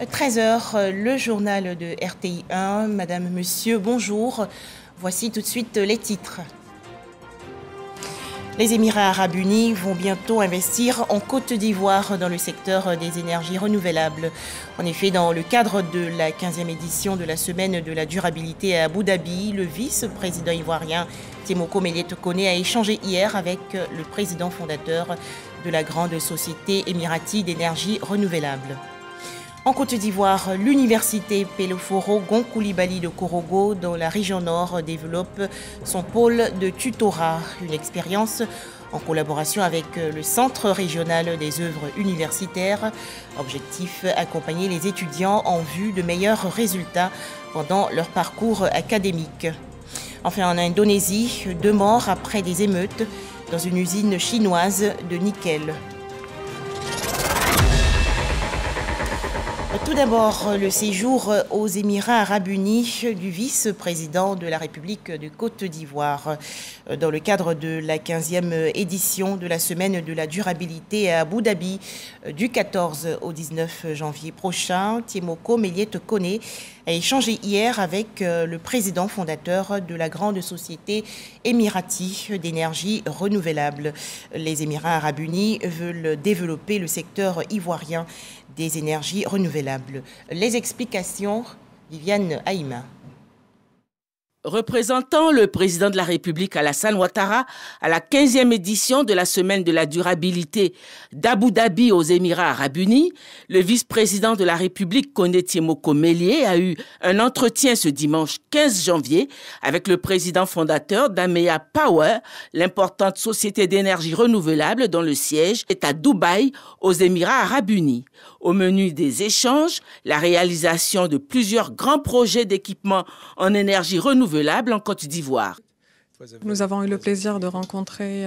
13 heures, le journal de RTI 1. Madame, monsieur, bonjour. Voici tout de suite les titres. Les Émirats arabes unis vont bientôt investir en Côte d'Ivoire dans le secteur des énergies renouvelables. En effet, dans le cadre de la 15e édition de la Semaine de la durabilité à Abu Dhabi, le vice-président ivoirien Temoko Melie-Tokone a échangé hier avec le président fondateur de la grande société émiratie d'énergie renouvelable. En Côte d'Ivoire, l'université Peloforo Gonkoulibaly de Korogo, dans la région nord, développe son pôle de tutorat, une expérience en collaboration avec le Centre régional des œuvres universitaires. Objectif, accompagner les étudiants en vue de meilleurs résultats pendant leur parcours académique. Enfin, en Indonésie, 2 morts après des émeutes dans une usine chinoise de nickel. Tout d'abord, le séjour aux Émirats arabes unis du vice-président de la République de Côte d'Ivoire. Dans le cadre de la 15e édition de la Semaine de la durabilité à Abu Dhabi, du 14 au 19 janvier prochain, Temoko Melie-Tokone a échangé hier avec le président fondateur de la grande société émiratie d'énergie renouvelable. Les Émirats arabes unis veulent développer le secteur ivoirien des énergies renouvelables. Les explications, Viviane Haïma. Représentant le président de la République Alassane Ouattara à la 15e édition de la Semaine de la durabilité d'Abu Dhabi aux Émirats arabes unis, le vice-président de la République Kone Temoko Melie a eu un entretien ce dimanche 15 janvier avec le président fondateur d'Amea Power, l'importante société d'énergie renouvelable dont le siège est à Dubaï aux Émirats arabes unis. Au menu des échanges, la réalisation de plusieurs grands projets d'équipement en énergie renouvelable en Côte d'Ivoire. Nous avons eu le plaisir de rencontrer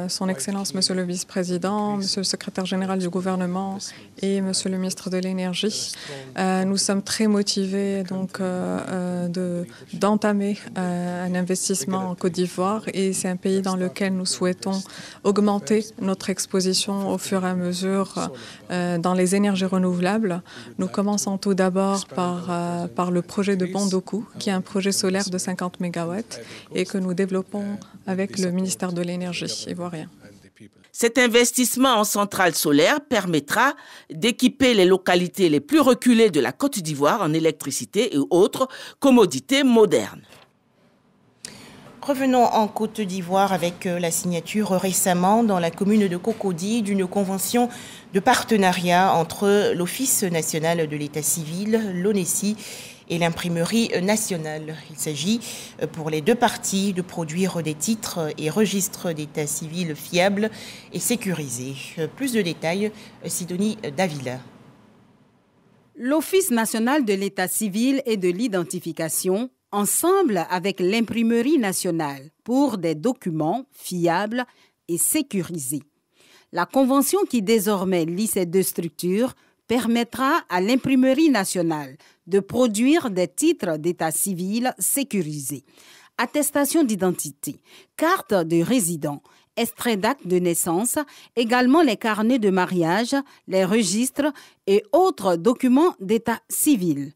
son Excellence, Monsieur le Vice-président, Monsieur le Secrétaire général du gouvernement et Monsieur le Ministre de l'Énergie. Nous sommes très motivés donc d'entamer un investissement en Côte d'Ivoire et c'est un pays dans lequel nous souhaitons augmenter notre exposition au fur et à mesure dans les énergies renouvelables. Nous commençons tout d'abord par le projet de Bondoku, qui est un projet solaire de 50 MW. Et que nous développons avec le ministère de l'Énergie ivoirien. Cet investissement en centrale solaire permettra d'équiper les localités les plus reculées de la Côte d'Ivoire en électricité et autres commodités modernes. Revenons en Côte d'Ivoire avec la signature récemment dans la commune de Cocody d'une convention de partenariat entre l'Office national de l'état civil, l'ONESI, et l'imprimerie nationale. Il s'agit pour les 2 parties de produire des titres et registres d'état civil fiables et sécurisés. Plus de détails, Sidonie Davila. L'Office national de l'état civil et de l'identification, ensemble avec l'imprimerie nationale, pour des documents fiables et sécurisés. La convention qui désormais lie ces 2 structures permettra à l'imprimerie nationale de produire des titres d'état civil sécurisés, attestation d'identité, carte de résident, extrait d'acte de naissance, également les carnets de mariage, les registres et autres documents d'état civil.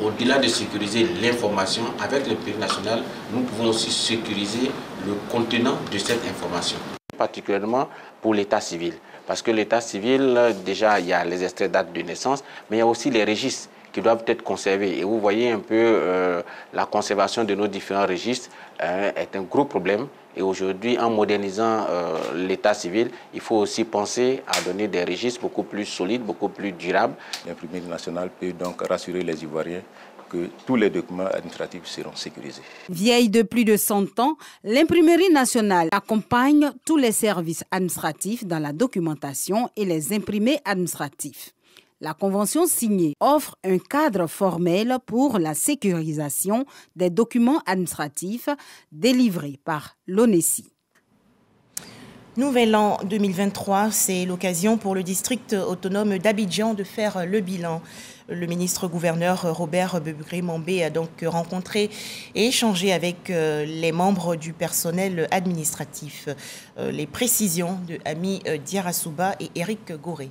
Au-delà de sécuriser l'information, avec l'imprimerie nationale, nous pouvons aussi sécuriser le contenant de cette information. Particulièrement pour l'état civil. Parce que l'état civil, déjà, il y a les extraits d'acte de naissance, mais il y a aussi les registres qui doivent être conservés. Et vous voyez un peu la conservation de nos différents registres est un gros problème. Et aujourd'hui, en modernisant l'état civil, il faut aussi penser à donner des registres beaucoup plus solides, beaucoup plus durables. L'imprimerie nationale peut donc rassurer les Ivoiriens que tous les documents administratifs seront sécurisés. Vieille de plus de 100 ans, l'imprimerie nationale accompagne tous les services administratifs dans la documentation et les imprimés administratifs. La convention signée offre un cadre formel pour la sécurisation des documents administratifs délivrés par l'ONESI. Nouvel an 2023, c'est l'occasion pour le district autonome d'Abidjan de faire le bilan. Le ministre-gouverneur Robert Bebugré-Mambé a donc rencontré et échangé avec les membres du personnel administratif. Les précisions de Ami Diarasouba et Éric Goré.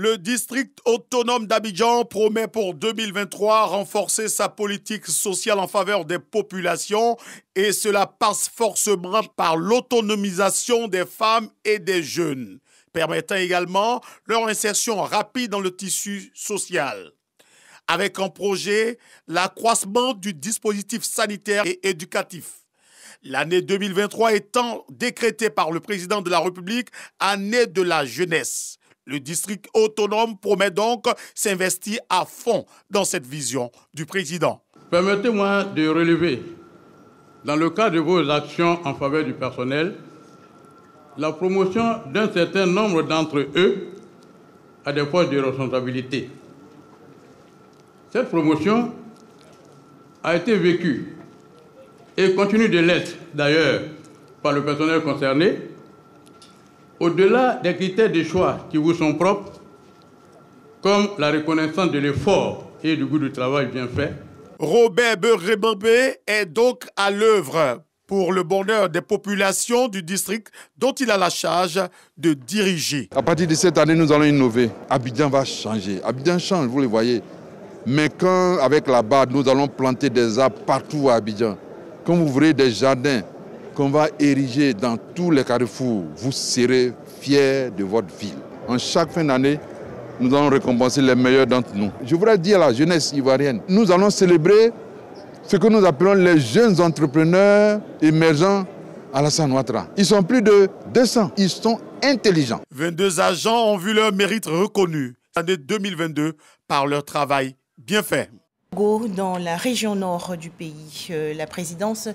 Le district autonome d'Abidjan promet pour 2023 renforcer sa politique sociale en faveur des populations et cela passe forcément par l'autonomisation des femmes et des jeunes, permettant également leur insertion rapide dans le tissu social. Avec en projet l'accroissement du dispositif sanitaire et éducatif. L'année 2023 étant décrétée par le président de la République année de la jeunesse. Le district autonome promet donc s'investir à fond dans cette vision du président. Permettez-moi de relever, dans le cadre de vos actions en faveur du personnel, la promotion d'un certain nombre d'entre eux à des postes de responsabilité. Cette promotion a été vécue et continue de l'être d'ailleurs par le personnel concerné. Au-delà des critères de choix qui vous sont propres, comme la reconnaissance de l'effort et du goût du travail bien fait, Robert Beurrebambé est donc à l'œuvre pour le bonheur des populations du district dont il a la charge de diriger. À partir de cette année, nous allons innover. Abidjan va changer. Abidjan change, vous le voyez. Mais quand, avec la barre, nous allons planter des arbres partout à Abidjan, quand vous verrez des jardins qu'on va ériger dans tous les carrefours, vous serez fiers de votre ville. En chaque fin d'année, nous allons récompenser les meilleurs d'entre nous. Je voudrais dire à la jeunesse ivoirienne, nous allons célébrer ce que nous appelons les jeunes entrepreneurs émergents à Alassane Ouattara. Ils sont plus de 200, ils sont intelligents. 22 agents ont vu leur mérite reconnu l'année 2022 par leur travail bien fait. Dans la région nord du pays, la présidence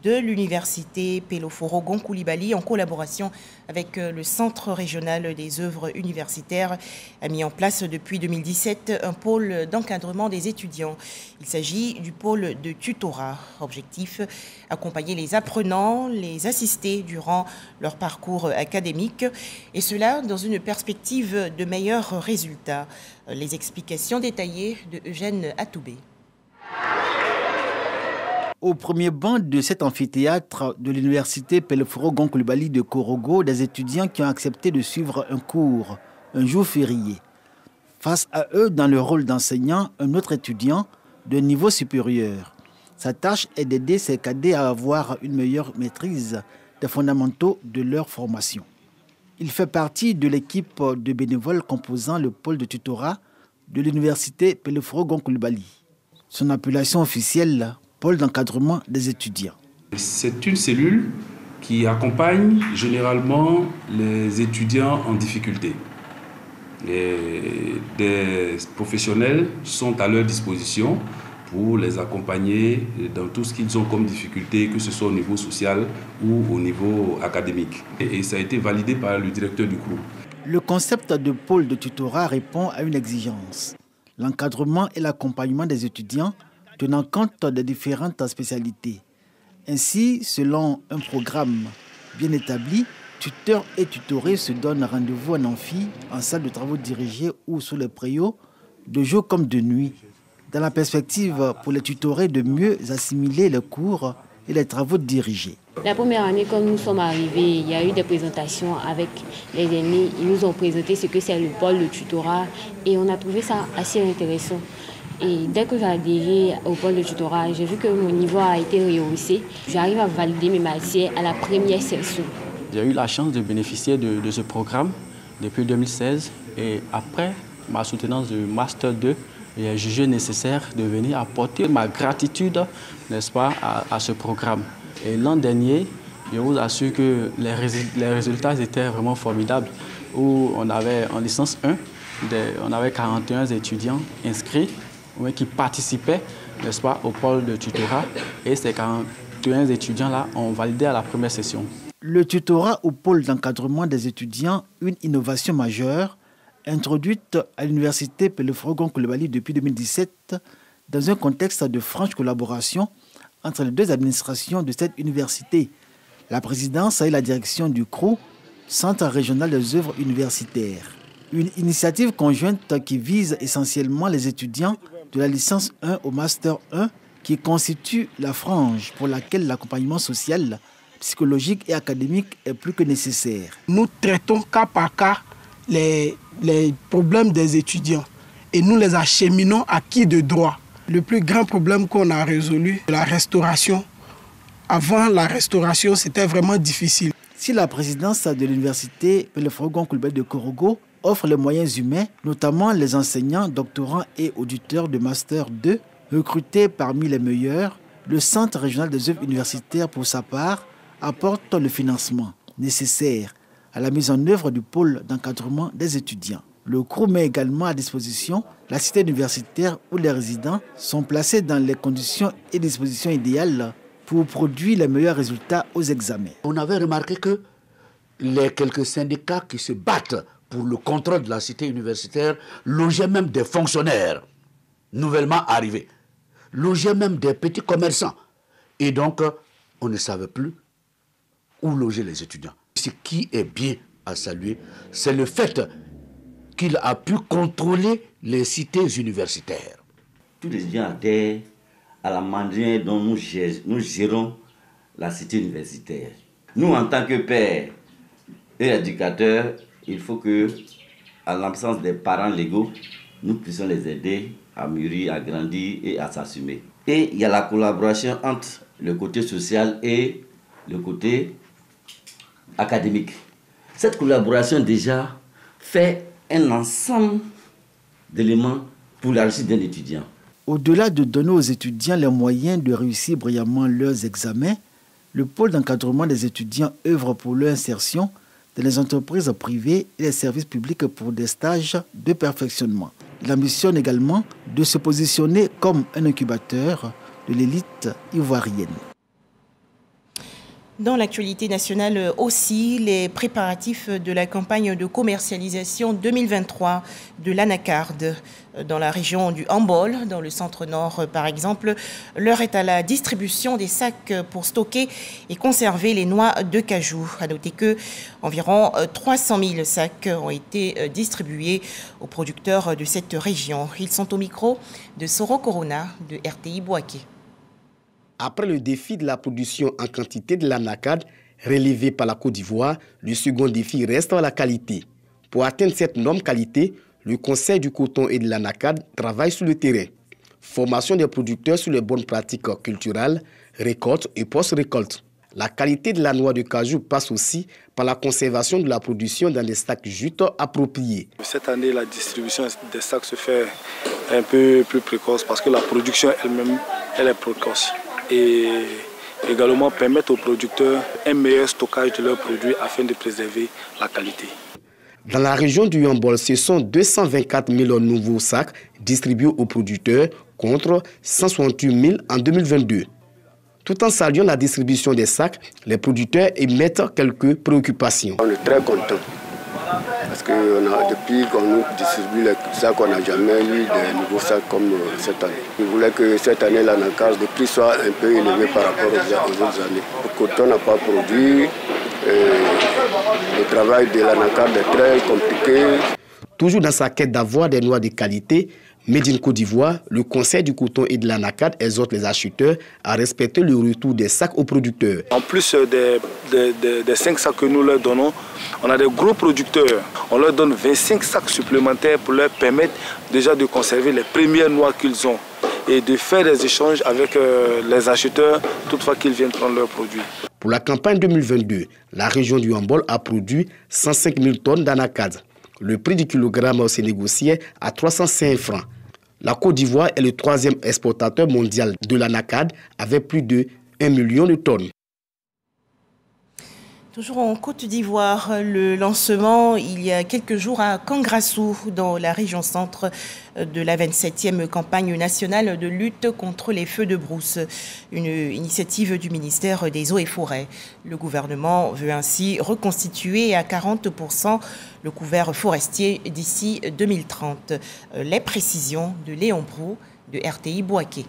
de l'université Peloforo Koulibaly, en collaboration avec le Centre régional des œuvres universitaires, a mis en place depuis 2017 un pôle d'encadrement des étudiants. Il s'agit du pôle de tutorat. Objectif, accompagner les apprenants, les assister durant leur parcours académique, et cela dans une perspective de meilleurs résultats. Les explications détaillées de Eugène Atoubé. Au premier banc de cet amphithéâtre de l'université Peloforo Koulibaly de Korogo, des étudiants qui ont accepté de suivre un cours, un jour férié. Face à eux, dans le rôle d'enseignant, un autre étudiant de niveau supérieur. Sa tâche est d'aider ses cadets à avoir une meilleure maîtrise des fondamentaux de leur formation. Il fait partie de l'équipe de bénévoles composant le pôle de tutorat de l'université Peloforo Koulibaly. Son appellation officielle, pôle d'encadrement des étudiants. C'est une cellule qui accompagne généralement les étudiants en difficulté. Et des professionnels sont à leur disposition pour les accompagner dans tout ce qu'ils ont comme difficulté, que ce soit au niveau social ou au niveau académique. Et ça a été validé par le directeur du CRU. Le concept de pôle de tutorat répond à une exigence. L'encadrement et l'accompagnement des étudiants tenant compte des différentes spécialités. Ainsi, selon un programme bien établi, tuteurs et tutorés se donnent rendez-vous en amphi, en salle de travaux dirigée ou sous les préaux, de jour comme de nuit, dans la perspective pour les tutorés de mieux assimiler les cours et les travaux dirigés. La première année, quand nous sommes arrivés, il y a eu des présentations avec les aînés. Ils nous ont présenté ce que c'est le pôle de tutorat et on a trouvé ça assez intéressant. Et dès que j'ai adhéré au pôle de tutorat, j'ai vu que mon niveau a été rehaussé. J'arrive à valider mes matières à la première session. J'ai eu la chance de bénéficier de ce programme depuis 2016 et après ma soutenance de Master 2, j'ai jugé nécessaire de venir apporter ma gratitude, n'est-ce pas, à ce programme. Et l'an dernier, je vous assure que les résultats étaient vraiment formidables. Où on avait en licence 1, on avait 41 étudiants inscrits qui participaient, n'est-ce pas, au pôle de tutorat. Et ces 41 étudiants-là ont validé à la première session. Le tutorat au pôle d'encadrement des étudiants, une innovation majeure, introduite à l'université Peloforo Koulibaly depuis 2017 dans un contexte de franche collaboration entre les deux administrations de cette université, la présidence et la direction du CRU, Centre régional des œuvres universitaires. Une initiative conjointe qui vise essentiellement les étudiants de la licence 1 au Master 1 qui constitue la frange pour laquelle l'accompagnement social, psychologique et académique est plus que nécessaire. Nous traitons cas par cas les problèmes des étudiants et nous les acheminons à qui de droit. Le plus grand problème qu'on a résolu, c'est la restauration. Avant la restauration, c'était vraiment difficile. Si la présidence de l'université Pelefrogon Coulibaly de Korogo offre les moyens humains, notamment les enseignants, doctorants et auditeurs de Master 2, recrutés parmi les meilleurs, le Centre régional des œuvres universitaires, pour sa part, apporte le financement nécessaire à la mise en œuvre du pôle d'encadrement des étudiants. Le CRU met également à disposition la cité universitaire où les résidents sont placés dans les conditions et dispositions idéales pour produire les meilleurs résultats aux examens. On avait remarqué que les quelques syndicats qui se battent pour le contrôle de la cité universitaire logeaient même des fonctionnaires nouvellement arrivés, logeaient même des petits commerçants. Et donc, on ne savait plus où loger les étudiants. Ce qui est bien à saluer, c'est le fait qu'il a pu contrôler les cités universitaires. Tous les étudiants adhèrent à la manière dont nous gérons la cité universitaire. Nous, en tant que pères et éducateurs, il faut que, à l'absence des parents légaux, nous puissions les aider à mûrir, à grandir et à s'assumer. Et il y a la collaboration entre le côté social et le côté académique. Cette collaboration déjà fait un ensemble d'éléments pour la réussite d'un étudiant. Au-delà de donner aux étudiants les moyens de réussir brillamment leurs examens, le pôle d'encadrement des étudiants œuvre pour leur insertion dans les entreprises privées et les services publics pour des stages de perfectionnement. Il ambitionne également de se positionner comme un incubateur de l'élite ivoirienne. Dans l'actualité nationale aussi, les préparatifs de la campagne de commercialisation 2023 de l'anacarde dans la région du Hambol, dans le centre-nord par exemple. L'heure est à la distribution des sacs pour stocker et conserver les noix de cajou. À noter que environ 300 000 sacs ont été distribués aux producteurs de cette région. Ils sont au micro de Soro Corona de RTI Bouaké. Après le défi de la production en quantité de l'anacarde relevé par la Côte d'Ivoire, le second défi reste la qualité. Pour atteindre cette norme qualité, le Conseil du coton et de l'anacarde travaille sur le terrain. Formation des producteurs sur les bonnes pratiques culturelles, récolte et post-récolte. La qualité de la noix de cajou passe aussi par la conservation de la production dans des sacs jute appropriés. Cette année, la distribution des sacs se fait un peu plus précoce parce que la production elle-même, elle est précoce. Et également permettre aux producteurs un meilleur stockage de leurs produits afin de préserver la qualité. Dans la région du Hambol, ce sont 224 000 nouveaux sacs distribués aux producteurs contre 168 000 en 2022. Tout en saluant la distribution des sacs, les producteurs émettent quelques préoccupations. On est très contents parce que depuis qu'on nous distribue les sacs, on n'a jamais eu de nouveaux sacs comme cette année. Je voulais que cette année, l'anacarde, le prix soit un peu élevé par rapport aux autres années. Le coton n'a pas produit, le travail de l'anacarde est très compliqué. Toujours dans sa quête d'avoir des noix de qualité, Made in Côte d'Ivoire, le Conseil du coton et de l'anacarde exhorte les acheteurs à respecter le retour des sacs aux producteurs. En plus des 5 sacs que nous leur donnons, on a des gros producteurs. On leur donne 25 sacs supplémentaires pour leur permettre déjà de conserver les premières noix qu'ils ont et de faire des échanges avec les acheteurs toutefois qu'ils viennent prendre leurs produits. Pour la campagne 2022, la région du Hambol a produit 105 000 tonnes d'anacarde. Le prix du kilogramme s'est négocié à 305 francs. La Côte d'Ivoire est le 3e exportateur mondial de l'anacarde avec plus de 1 million de tonnes. Toujours en Côte d'Ivoire, le lancement il y a quelques jours à Kangrassou, dans la région centre, de la 27e campagne nationale de lutte contre les feux de brousse, une initiative du ministère des Eaux et Forêts. Le gouvernement veut ainsi reconstituer à 40% le couvert forestier d'ici 2030. Les précisions de Léon Brou de RTI Bouaké.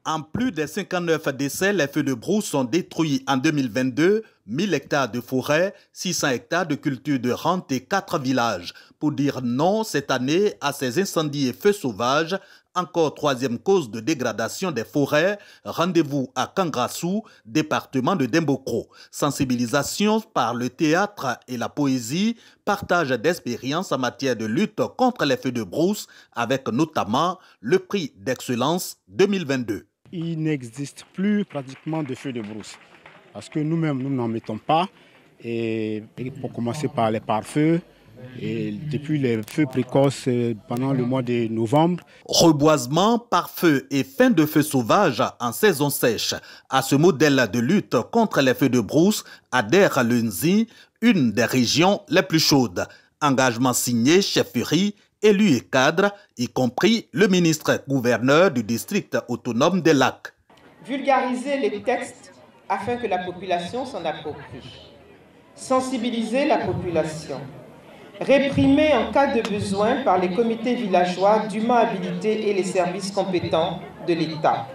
En plus de 59 décès, les feux de brousse sont détruits en 2022, 1000 hectares de forêt, 600 hectares de culture de rente et 4 villages. pour dire non cette année à ces incendies et feux sauvages. Encore troisième cause de dégradation des forêts. Rendez-vous à Kangrassou, département de Dembokro. Sensibilisation par le théâtre et la poésie, partage d'expériences en matière de lutte contre les feux de brousse, avec notamment le prix d'excellence 2022. Il n'existe plus pratiquement de feux de brousse, parce que nous-mêmes, nous n'en mettons pas. Et pour commencer par les pare-feux, et depuis les feux précoces pendant le mois de novembre. Reboisement, pare-feu et fin de feu sauvage en saison sèche. À ce modèle de lutte contre les feux de brousse adhère le Nzi, une des régions les plus chaudes. Engagement signé chefferie, élus et cadres, y compris le ministre-gouverneur du district autonome des Lacs. Vulgariser les textes afin que la population s'en approprie. Sensibiliser la population. Réprimer en cas de besoin par les comités villageois dûment habilités et les services compétents de l'État.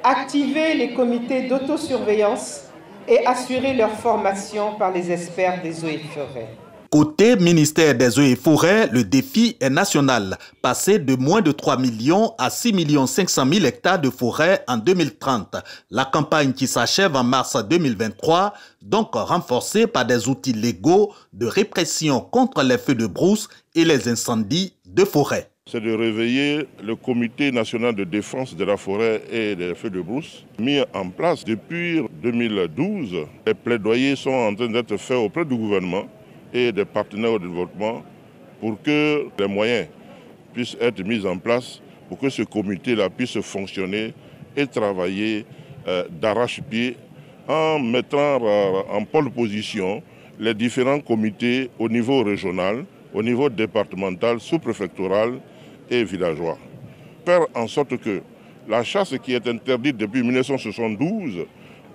Activer les comités d'autosurveillance et assurer leur formation par les experts des eaux et forêts. Côté ministère des Eaux et Forêts, le défi est national. Passer de moins de 3 millions à 6 500 000 hectares de forêt en 2030. La campagne qui s'achève en mars 2023, donc renforcée par des outils légaux de répression contre les feux de brousse et les incendies de forêt. C'est de réveiller le Comité national de défense de la forêt et des feux de brousse, mis en place depuis 2012. Les plaidoyers sont en train d'être faits auprès du gouvernement et des partenaires au développement pour que les moyens puissent être mis en place pour que ce comité-là puisse fonctionner et travailler d'arrache-pied en mettant en pole position les différents comités au niveau régional, au niveau départemental, sous-préfectoral et villageois. Faire en sorte que la chasse qui est interdite depuis 1972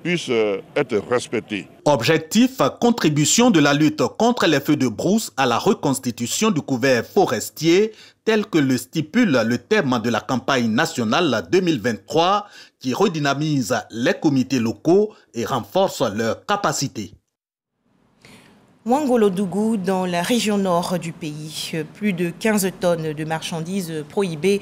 puisse être respectée. Objectif, contribution de la lutte contre les feux de brousse à la reconstitution du couvert forestier, tel que le stipule le thème de la campagne nationale 2023 qui redynamise les comités locaux et renforce leurs capacités. Ouangolodougou, dans la région nord du pays, plus de 15 tonnes de marchandises prohibées,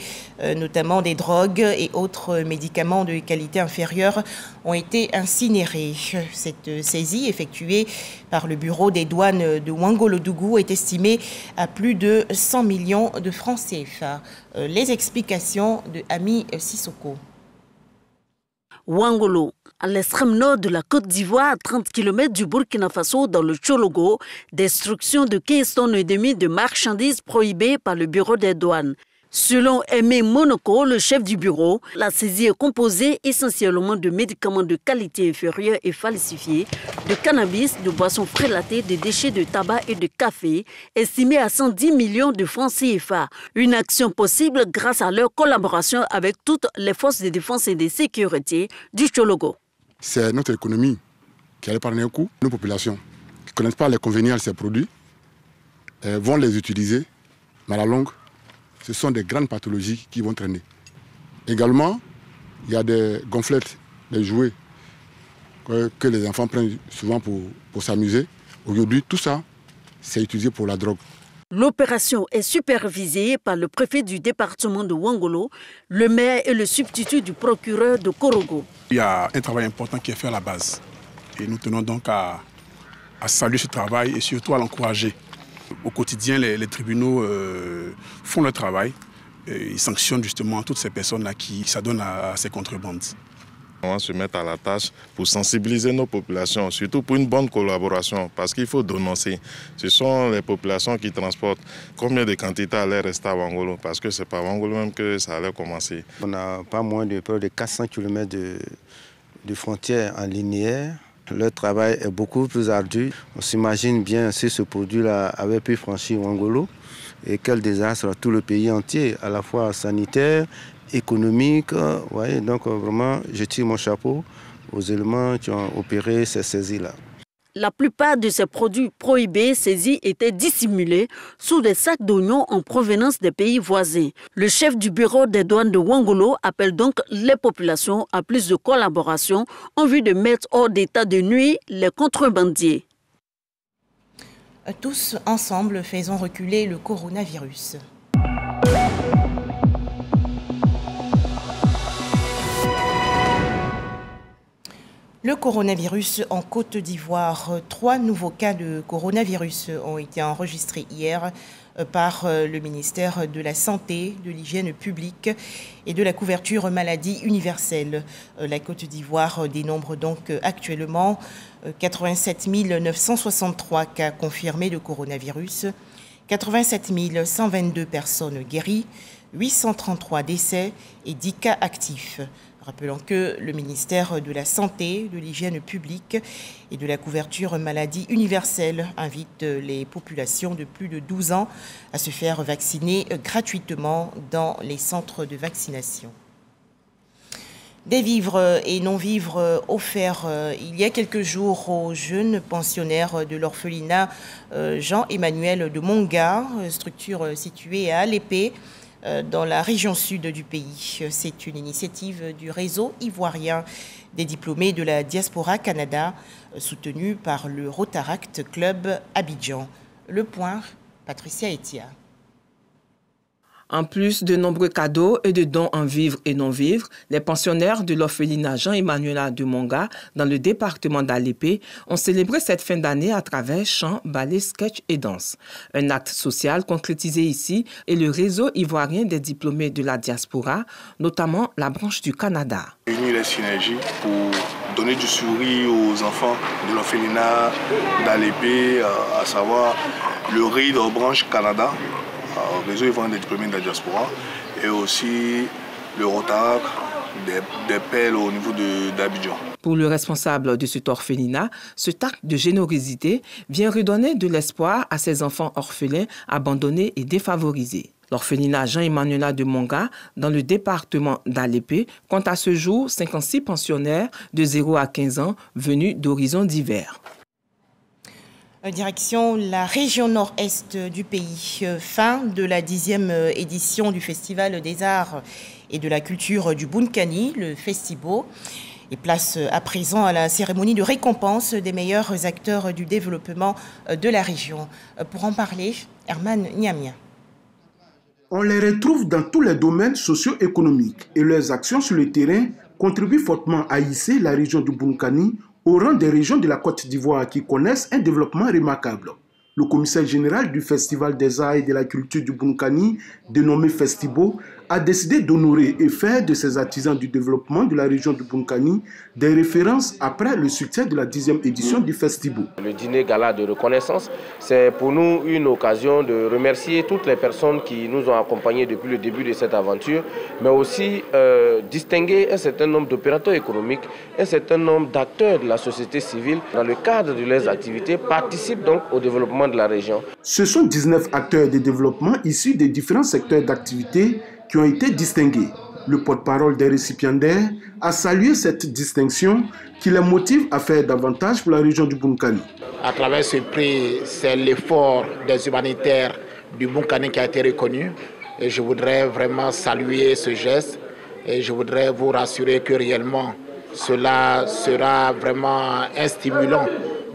notamment des drogues et autres médicaments de qualité inférieure, ont été incinérées. Cette saisie effectuée par le bureau des douanes de Ouangolodougou est estimée à plus de 100 millions de francs CFA. Les explications de Ami Sissoko. Ouangolo, à l'extrême nord de la Côte d'Ivoire, à 30 km du Burkina Faso, dans le Tchologo, destruction de 15 tonnes et demie de marchandises prohibées par le bureau des douanes. Selon Aimé Monoko, le chef du bureau, la saisie est composée essentiellement de médicaments de qualité inférieure et falsifiés, de cannabis, de boissons prélatées, de déchets de tabac et de café, estimés à 110 millions de francs CFA. Une action possible grâce à leur collaboration avec toutes les forces de défense et de sécurité du Tchologo. C'est notre économie qui a épargné un coup. Nos populations qui ne connaissent pas les convénients de ces produits vont les utiliser, mais à la longue, ce sont des grandes pathologies qui vont traîner. Également, il y a des gonflettes, des jouets que les enfants prennent souvent pour s'amuser. Aujourd'hui, tout ça, c'est utilisé pour la drogue. L'opération est supervisée par le préfet du département de Ouangolo, le maire et le substitut du procureur de Korogo. Il y a un travail important qui est fait à la base. Et nous tenons donc à saluer ce travail et surtout à l'encourager. Au quotidien, les tribunaux font leur travail. Ils sanctionnent justement toutes ces personnes-là qui s'adonnent à ces contrebandes. On va se mettre à la tâche pour sensibiliser nos populations, surtout pour une bonne collaboration, parce qu'il faut dénoncer. Ce sont les populations qui transportent. Combien de quantités allaient rester à Ouangolo? Parce que c'est pas à Ouangolo même que ça allait commencer. On n'a pas moins de près de 400 km de frontières en linéaire. Leur travail est beaucoup plus ardu. On s'imagine bien si ce produit-là avait pu franchir Ouangolo et quel désastre à tout le pays entier, à la fois sanitaire, économique. Ouais, donc vraiment, je tire mon chapeau aux éléments qui ont opéré ces saisies-là. La plupart de ces produits prohibés saisis étaient dissimulés sous des sacs d'oignons en provenance des pays voisins. Le chef du bureau des douanes de Ouangolo appelle donc les populations à plus de collaboration en vue de mettre hors d'état de nuire les contrebandiers. Tous ensemble, faisons reculer le coronavirus. Le coronavirus en Côte d'Ivoire. 3 nouveaux cas de coronavirus ont été enregistrés hier par le ministère de la Santé, de l'Hygiène publique et de la couverture maladie universelle. La Côte d'Ivoire dénombre donc actuellement 87 963 cas confirmés de coronavirus, 87 122 personnes guéries, 833 décès et 10 cas actifs. Rappelons que le ministère de la Santé, de l'Hygiène publique et de la couverture maladie universelle invite les populations de plus de 12 ans à se faire vacciner gratuitement dans les centres de vaccination. Des vivres et non-vivres offerts il y a quelques jours aux jeunes pensionnaires de l'orphelinat Jean-Emmanuel de Monga, structure située à Alépé, dans la région sud du pays. C'est une initiative du réseau ivoirien des diplômés de la Diaspora Canada, soutenue par le Rotaract Club Abidjan. Le point, Patricia Etia. En plus de nombreux cadeaux et de dons en vivres et non-vivres, les pensionnaires de l'orphelinat Jean-Emmanuel de Monga, dans le département d'Alépé, ont célébré cette fin d'année à travers chants, ballets, sketchs et danses. Un acte social concrétisé ici est le réseau ivoirien des diplômés de la diaspora, notamment la branche du Canada. Unir les synergies pour donner du sourire aux enfants de l'orphelinat d'Alépé, à savoir le riz de branche Canada, le réseau ivoirien des diplômés de la diaspora, et aussi le Rotaract des pelles au niveau d'Abidjan. Pour le responsable de cet orphelinat, cet acte de générosité vient redonner de l'espoir à ces enfants orphelins abandonnés et défavorisés. L'orphelinat Jean-Emmanuel de Monga, dans le département d'Alépé, compte à ce jour 56 pensionnaires de 0 à 15 ans venus d'horizons divers. Direction la région nord-est du pays. Fin de la 10e édition du Festival des Arts et de la Culture du Bunkani, le Festibo. Et place à présent à la cérémonie de récompense des meilleurs acteurs du développement de la région. Pour en parler, Herman Niamia. On les retrouve dans tous les domaines socio-économiques et leurs actions sur le terrain contribuent fortement à hisser la région du Bunkani au rang des régions de la Côte d'Ivoire qui connaissent un développement remarquable. Le commissaire général du Festival des Arts et de la Culture du Bunkani, dénommé Festibo, a décidé d'honorer et faire de ces artisans du développement de la région du Bunkani des références après le succès de la 10e édition du Festibo. Le dîner gala de reconnaissance, c'est pour nous une occasion de remercier toutes les personnes qui nous ont accompagnés depuis le début de cette aventure, mais aussi distinguer un certain nombre d'opérateurs économiques, un certain nombre d'acteurs de la société civile dans le cadre de leurs activités, participent donc au développement de la région. Ce sont 19 acteurs de développement issus des différents secteurs d'activité qui ont été distingués. Le porte-parole des récipiendaires a salué cette distinction qui les motive à faire davantage pour la région du Bunkani. À travers ce prix, c'est l'effort des humanitaires du Bunkani qui a été reconnu. Et je voudrais vraiment saluer ce geste et je voudrais vous rassurer que réellement cela sera vraiment un stimulant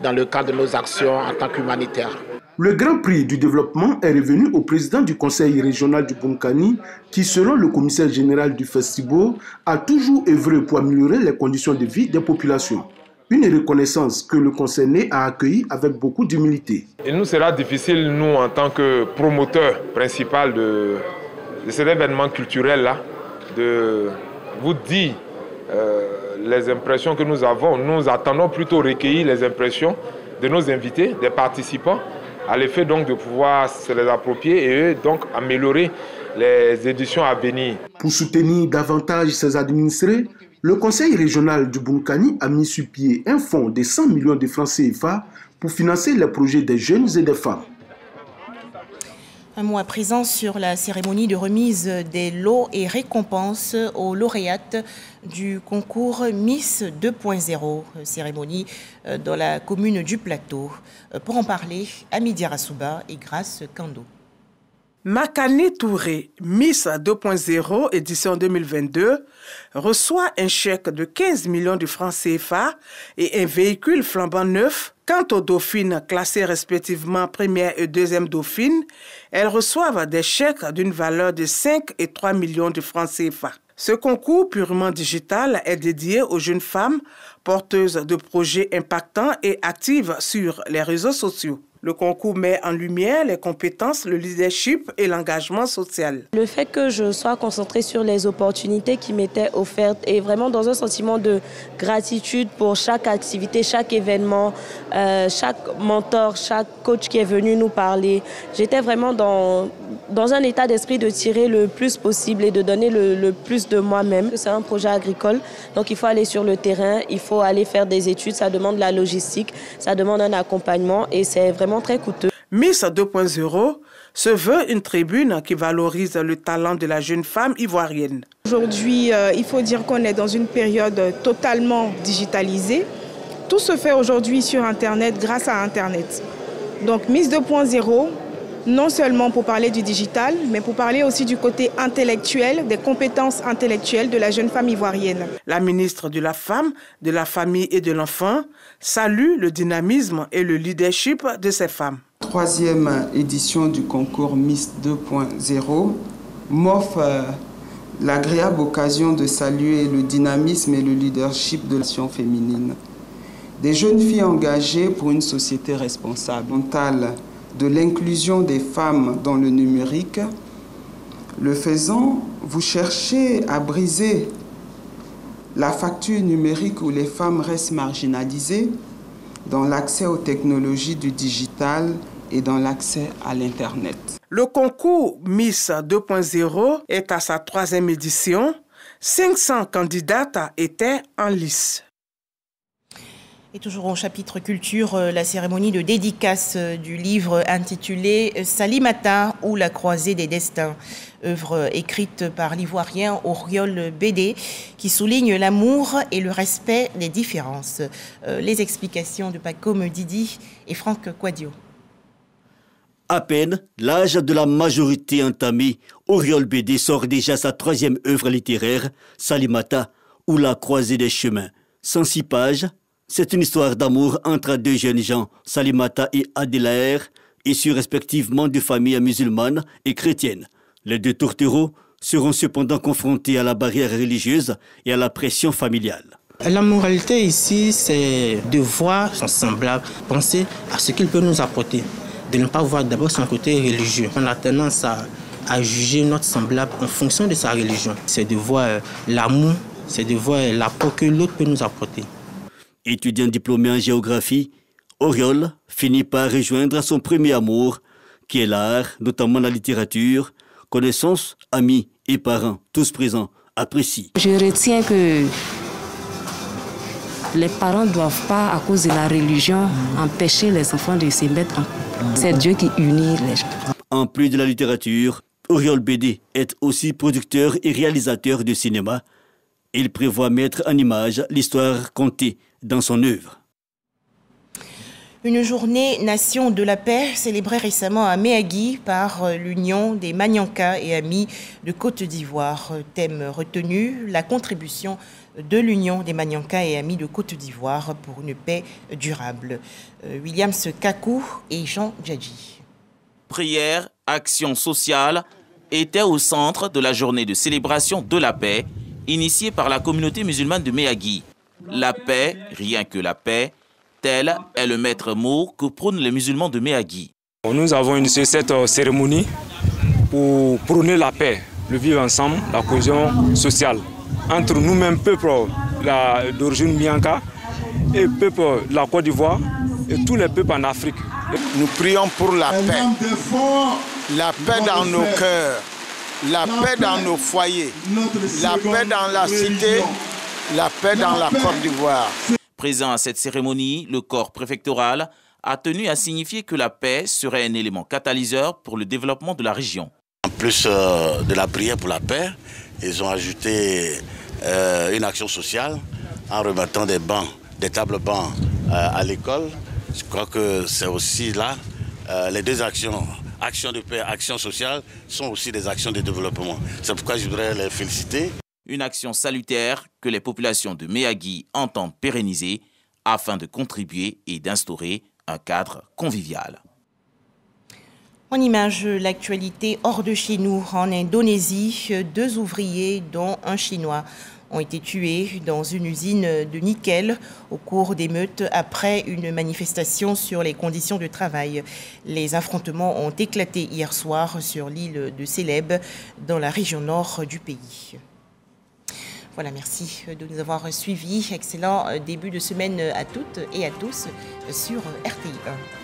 dans le cadre de nos actions en tant qu'humanitaires. Le Grand Prix du développement est revenu au président du conseil régional du Bunkani qui, selon le commissaire général du Festibo, a toujours œuvré pour améliorer les conditions de vie des populations. Une reconnaissance que le concerné a accueillie avec beaucoup d'humilité. Il nous sera difficile, nous, en tant que promoteurs principal de cet événement culturel-là, de vous dire les impressions que nous avons. Nous attendons plutôt recueillir les impressions de nos invités, des participants, à l'effet donc de pouvoir se les approprier et eux donc améliorer les éditions à venir. Pour soutenir davantage ses administrés, le conseil régional du Bunkani a mis sur pied un fonds de 100 millions de francs CFA pour financer les projets des jeunes et des femmes. Un mot à présent sur la cérémonie de remise des lots et récompenses aux lauréates du concours Miss 2.0, cérémonie dans la commune du Plateau. Pour en parler, Amidia Rassouba et Grace Kando. Makani Touré, Miss 2.0 édition 2022, reçoit un chèque de 15 millions de francs CFA et un véhicule flambant neuf. Quant aux dauphines classées respectivement première et deuxième dauphine, elles reçoivent des chèques d'une valeur de 5 et 3 millions de francs CFA. Ce concours purement digital est dédié aux jeunes femmes porteuses de projets impactants et actives sur les réseaux sociaux. Le concours met en lumière les compétences, le leadership et l'engagement social. Le fait que je sois concentrée sur les opportunités qui m'étaient offertes et vraiment dans un sentiment de gratitude pour chaque activité, chaque événement, chaque mentor, chaque coach qui est venu nous parler. J'étais vraiment dans un état d'esprit de tirer le plus possible et de donner le plus de moi-même. C'est un projet agricole, donc il faut aller sur le terrain, il faut aller faire des études, ça demande de la logistique, ça demande un accompagnement et c'est vraiment très coûteux. Miss 2.0 se veut une tribune qui valorise le talent de la jeune femme ivoirienne. Aujourd'hui, il faut dire qu'on est dans une période totalement digitalisée. Tout se fait aujourd'hui sur Internet grâce à Internet. Donc Miss 2.0, non seulement pour parler du digital, mais pour parler aussi du côté intellectuel, des compétences intellectuelles de la jeune femme ivoirienne. La ministre de la Femme, de la Famille et de l'Enfant salue le dynamisme et le leadership de ces femmes. Troisième édition du concours Miss 2.0 m'offre l'agréable occasion de saluer le dynamisme et le leadership de l'action féminine. Des jeunes filles engagées pour une société responsable, de l'inclusion des femmes dans le numérique. Le faisant, vous cherchez à briser la fracture numérique où les femmes restent marginalisées dans l'accès aux technologies du digital et dans l'accès à l'Internet. Le concours Miss 2.0 est à sa 3e édition. 500 candidates étaient en lice. Et toujours au chapitre culture, la cérémonie de dédicace du livre intitulé Salimata ou la croisée des destins, œuvre écrite par l'ivoirien Auriol Bédé, qui souligne l'amour et le respect des différences. Les explications de Pacôme Didi et Franck Quadio. À peine l'âge de la majorité entamé, Auriol Bédé sort déjà sa 3e œuvre littéraire, Salimata ou la croisée des chemins. 106 pages. C'est une histoire d'amour entre deux jeunes gens, Salimata et Adelaer, issus respectivement de familles musulmanes et chrétiennes. Les deux tourtereaux seront cependant confrontés à la barrière religieuse et à la pression familiale. La moralité ici, c'est de voir son semblable, penser à ce qu'il peut nous apporter, de ne pas voir d'abord son côté religieux. On a tendance à juger notre semblable en fonction de sa religion. C'est de voir l'amour, c'est de voir l'apport que l'autre peut nous apporter. Étudiant diplômé en géographie, Auriol finit par rejoindre son premier amour, qui est l'art, notamment la littérature. Connaissances, amis et parents, tous présents, apprécient. Je retiens que les parents ne doivent pas, à cause de la religion, empêcher les enfants de se mettre en couple. C'est Dieu qui unit les gens. En plus de la littérature, Auriol Bédé est aussi producteur et réalisateur de cinéma. Il prévoit mettre en image l'histoire contée dans son œuvre. Une journée Nation de la paix célébrée récemment à Méagui par l'Union des Manianka et Amis de Côte d'Ivoire. Thème retenu, la contribution de l'Union des Manianka et Amis de Côte d'Ivoire pour une paix durable. Williams Kakou et Jean Djadji. Prière, action sociale étaient au centre de la journée de célébration de la paix initiée par la communauté musulmane de Méagui. La paix, rien que la paix, tel est le maître mot que prônent les musulmans de Méagui. Nous avons initié cette cérémonie pour prôner la paix, le vivre ensemble, la cohésion sociale entre nous-mêmes, peuple d'origine Mianka et peuple de la Côte d'Ivoire et tous les peuples en Afrique. Nous prions pour la paix dans nos cœurs, la paix dans nos foyers, la paix dans la cité, la paix dans la Côte d'Ivoire. Présent à cette cérémonie, le corps préfectoral a tenu à signifier que la paix serait un élément catalyseur pour le développement de la région. En plus de la prière pour la paix, ils ont ajouté une action sociale en remettant des tables bancs à l'école. Je crois que c'est aussi là les deux actions action de paix, action sociale sont aussi des actions de développement. C'est pourquoi je voudrais les féliciter. Une action salutaire que les populations de Méagui entendent pérenniser afin de contribuer et d'instaurer un cadre convivial. En image, l'actualité hors de chez nous, en Indonésie, 2 ouvriers, dont un Chinois, ont été tués dans une usine de nickel au cours d'émeutes après une manifestation sur les conditions de travail. Les affrontements ont éclaté hier soir sur l'île de Célèbes, dans la région nord du pays. Voilà, merci de nous avoir suivis. Excellent début de semaine à toutes et à tous sur RTI 1.